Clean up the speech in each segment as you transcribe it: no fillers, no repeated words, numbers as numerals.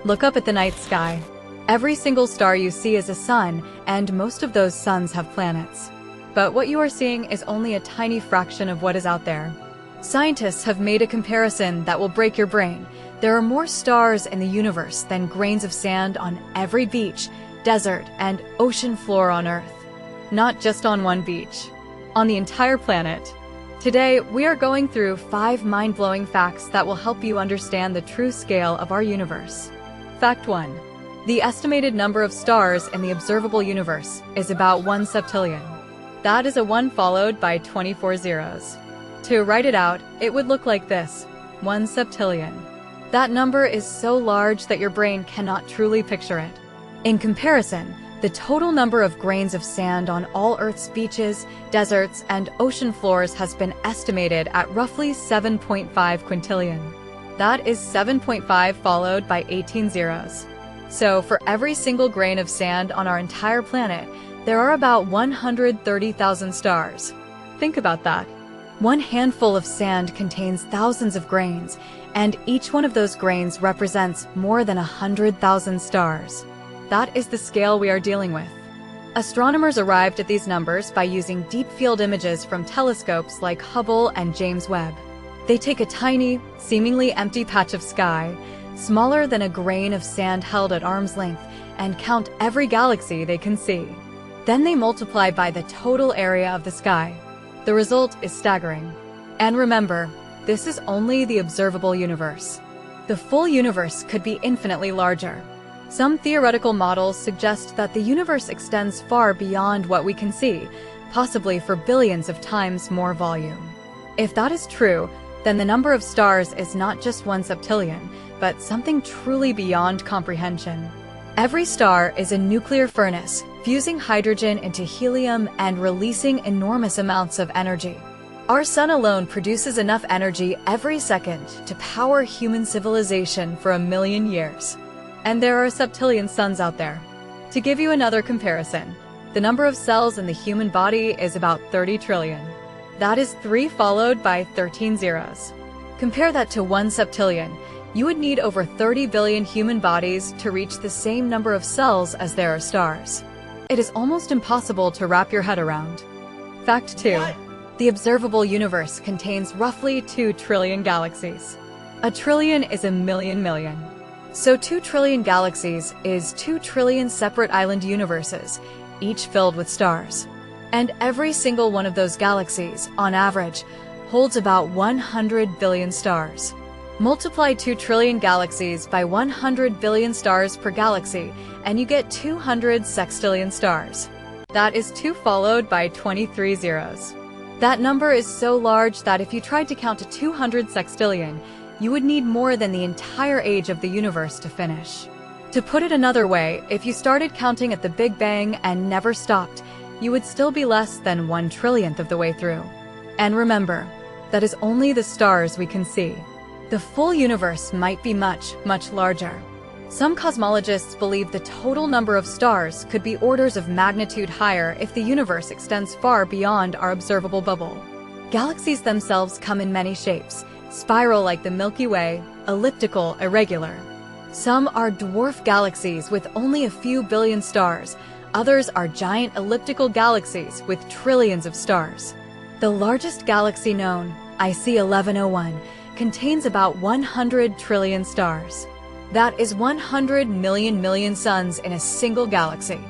Look up at the night sky. Every single star you see is a sun, and most of those suns have planets. But what you are seeing is only a tiny fraction of what is out there. Scientists have made a comparison that will break your brain. There are more stars in the universe than grains of sand on every beach, desert, and ocean floor on Earth. Not just on one beach, on the entire planet. Today, we are going through 5 mind-blowing facts that will help you understand the true scale of our universe. Fact 1. The estimated number of stars in the observable universe is about 1 septillion. That is a 1 followed by 24 zeros. To write it out, it would look like this: 1 septillion. That number is so large that your brain cannot truly picture it. In comparison, the total number of grains of sand on all Earth's beaches, deserts, and ocean floors has been estimated at roughly 7.5 quintillion. That is 7.5 followed by 18 zeros. So for every single grain of sand on our entire planet, there are about 130,000 stars. Think about that. One handful of sand contains thousands of grains, and each one of those grains represents more than 100,000 stars. That is the scale we are dealing with. Astronomers arrived at these numbers by using deep field images from telescopes like Hubble and James Webb. They take a tiny, seemingly empty patch of sky, smaller than a grain of sand held at arm's length, and count every galaxy they can see. Then they multiply by the total area of the sky. The result is staggering. And remember, this is only the observable universe. The full universe could be infinitely larger. Some theoretical models suggest that the universe extends far beyond what we can see, possibly for billions of times more volume. If that is true, then the number of stars is not just 1 septillion, but something truly beyond comprehension. Every star is a nuclear furnace, fusing hydrogen into helium and releasing enormous amounts of energy. Our sun alone produces enough energy every second to power human civilization for 1 million years. And there are a septillion suns out there. To give you another comparison, the number of cells in the human body is about 30 trillion. That is 3 followed by 13 zeros. Compare that to 1 septillion. You would need over 30 billion human bodies to reach the same number of cells as there are stars. It is almost impossible to wrap your head around. Fact 2. The observable universe contains roughly 2 trillion galaxies. A trillion is a million. So 2 trillion galaxies is 2 trillion separate island universes, each filled with stars. And every single one of those galaxies, on average, holds about 100 billion stars. Multiply 2 trillion galaxies by 100 billion stars per galaxy, and you get 200 sextillion stars. That is 2 followed by 23 zeros. That number is so large that if you tried to count to 200 sextillion, you would need more than the entire age of the universe to finish. To put it another way, if you started counting at the Big Bang and never stopped, you would still be less than 1 trillionth of the way through. And remember, that is only the stars we can see. The full universe might be much, much larger. Some cosmologists believe the total number of stars could be orders of magnitude higher if the universe extends far beyond our observable bubble. Galaxies themselves come in many shapes: spiral like the Milky Way, elliptical, irregular. Some are dwarf galaxies with only a few billion stars. Others are giant elliptical galaxies with trillions of stars. The largest galaxy known, IC 1101, contains about 100 trillion stars. That is 100 million suns in a single galaxy.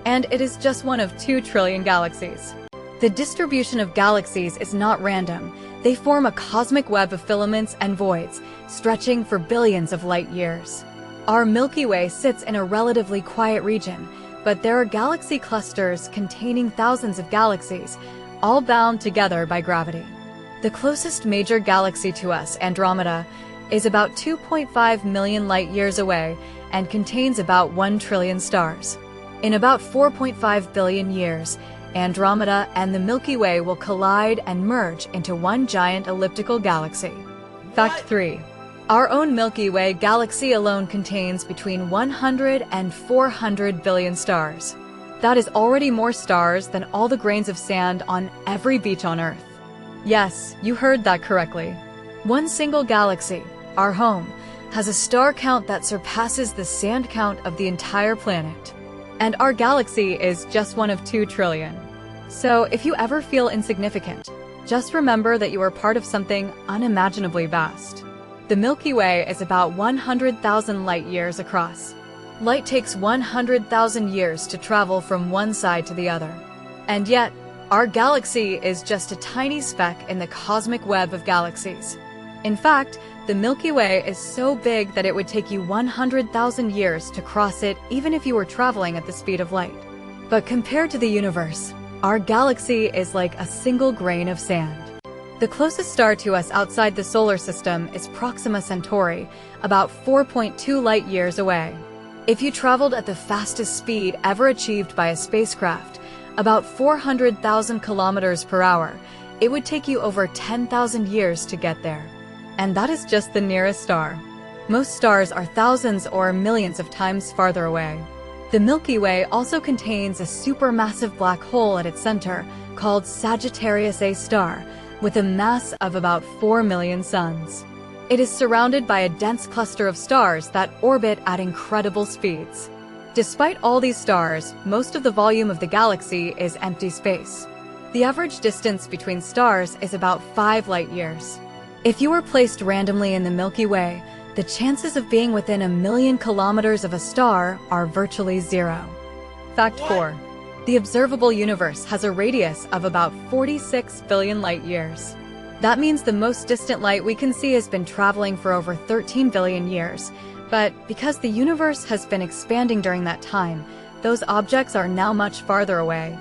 And it is just one of 2 trillion galaxies. The distribution of galaxies is not random. They form a cosmic web of filaments and voids, stretching for billions of light years. Our Milky Way sits in a relatively quiet region, but there are galaxy clusters containing thousands of galaxies, all bound together by gravity. The closest major galaxy to us, Andromeda, is about 2.5 million light-years away and contains about 1 trillion stars. In about 4.5 billion years, Andromeda and the Milky Way will collide and merge into one giant elliptical galaxy. Fact 3. Our own Milky Way galaxy alone contains between 100 and 400 billion stars. That is already more stars than all the grains of sand on every beach on Earth. Yes, you heard that correctly. One single galaxy, our home, has a star count that surpasses the sand count of the entire planet. And our galaxy is just one of 2 trillion. So if you ever feel insignificant, just remember that you are part of something unimaginably vast. The Milky Way is about 100,000 light years across. Light takes 100,000 years to travel from one side to the other. And yet, our galaxy is just a tiny speck in the cosmic web of galaxies. In fact, the Milky Way is so big that it would take you 100,000 years to cross it even if you were traveling at the speed of light. But compared to the universe, our galaxy is like a single grain of sand. The closest star to us outside the solar system is Proxima Centauri, about 4.2 light years away. If you traveled at the fastest speed ever achieved by a spacecraft, about 400,000 kilometers per hour, it would take you over 10,000 years to get there. And that is just the nearest star. Most stars are thousands or millions of times farther away. The Milky Way also contains a supermassive black hole at its center called Sagittarius A star, with a mass of about 4 million suns. It is surrounded by a dense cluster of stars that orbit at incredible speeds. Despite all these stars, most of the volume of the galaxy is empty space. The average distance between stars is about 5 light years. If you were placed randomly in the Milky Way, the chances of being within 1,000,000 kilometers of a star are virtually 0. Fact 4. The observable universe has a radius of about 46 billion light years. That means the most distant light we can see has been traveling for over 13 billion years. But because the universe has been expanding during that time, those objects are now much farther away.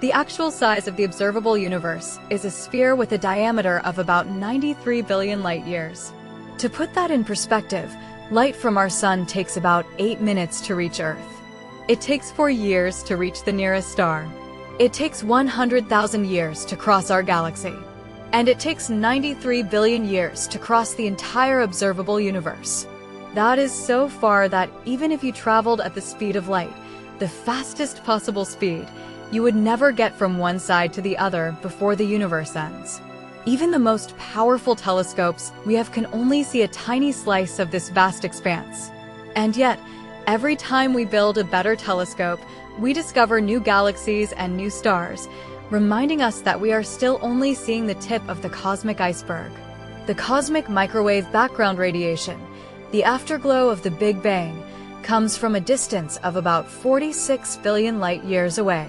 The actual size of the observable universe is a sphere with a diameter of about 93 billion light years. To put that in perspective, light from our sun takes about 8 minutes to reach Earth. It takes 4 years to reach the nearest star. It takes 100,000 years to cross our galaxy. And it takes 93 billion years to cross the entire observable universe. That is so far that even if you traveled at the speed of light, the fastest possible speed, you would never get from one side to the other before the universe ends. Even the most powerful telescopes we have can only see a tiny slice of this vast expanse. And yet, every time we build a better telescope, we discover new galaxies and new stars, reminding us that we are still only seeing the tip of the cosmic iceberg. The cosmic microwave background radiation, the afterglow of the Big Bang, comes from a distance of about 46 billion light years away.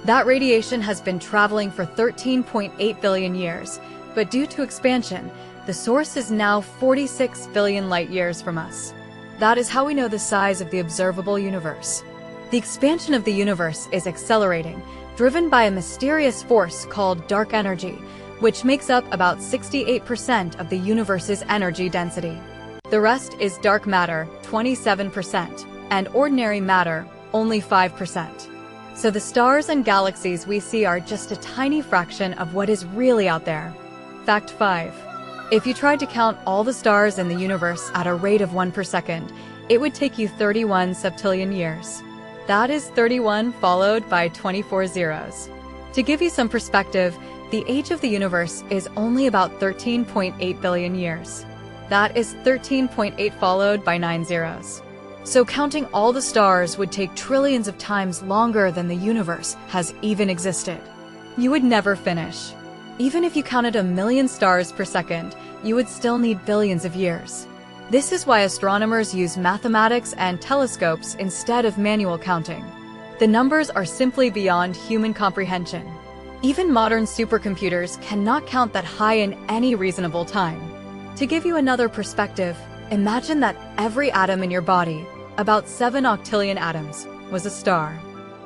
That radiation has been traveling for 13.8 billion years, but due to expansion, the source is now 46 billion light years from us. That is how we know the size of the observable universe. The expansion of the universe is accelerating, driven by a mysterious force called dark energy, which makes up about 68% of the universe's energy density. The rest is dark matter, 27%, and ordinary matter, only 5%. So the stars and galaxies we see are just a tiny fraction of what is really out there. Fact 5. If you tried to count all the stars in the universe at a rate of 1 per second, it would take you 31 septillion years. That is 31 followed by 24 zeros. To give you some perspective, the age of the universe is only about 13.8 billion years. That is 13.8 followed by 9 zeros. So counting all the stars would take trillions of times longer than the universe has even existed. You would never finish. Even if you counted 1,000,000 stars per second, you would still need billions of years. This is why astronomers use mathematics and telescopes instead of manual counting. The numbers are simply beyond human comprehension. Even modern supercomputers cannot count that high in any reasonable time. To give you another perspective, imagine that every atom in your body, about 7 octillion atoms, was a star.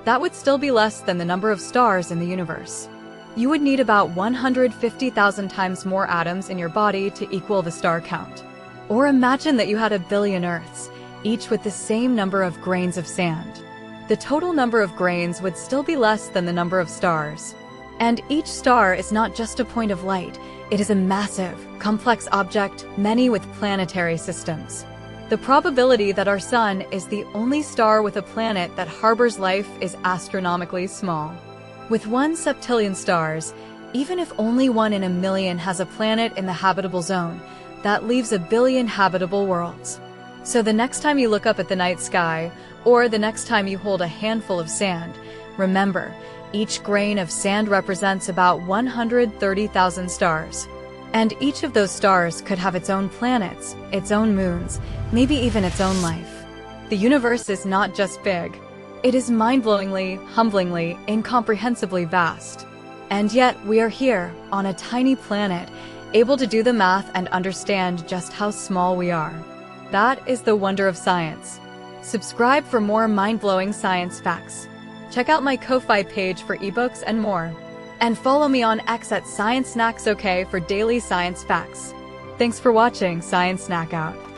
That would still be less than the number of stars in the universe. You would need about 150,000 times more atoms in your body to equal the star count. Or imagine that you had 1 billion Earths, each with the same number of grains of sand. The total number of grains would still be less than the number of stars. And each star is not just a point of light, it is a massive, complex object, many with planetary systems. The probability that our sun is the only star with a planet that harbors life is astronomically small. With 1 septillion stars, even if only 1 in 1,000,000 has a planet in the habitable zone, that leaves 1 billion habitable worlds. So the next time you look up at the night sky, or the next time you hold a handful of sand, remember, each grain of sand represents about 130,000 stars. And each of those stars could have its own planets, its own moons, maybe even its own life. The universe is not just big. It is mind-blowingly, humblingly, incomprehensibly vast. And yet, we are here, on a tiny planet, able to do the math and understand just how small we are. That is the wonder of science. Subscribe for more mind-blowing science facts. Check out my Ko-Fi page for ebooks and more. And follow me on X at ScienceSnack for daily science facts. Thanks for watching. ScienceSnack out.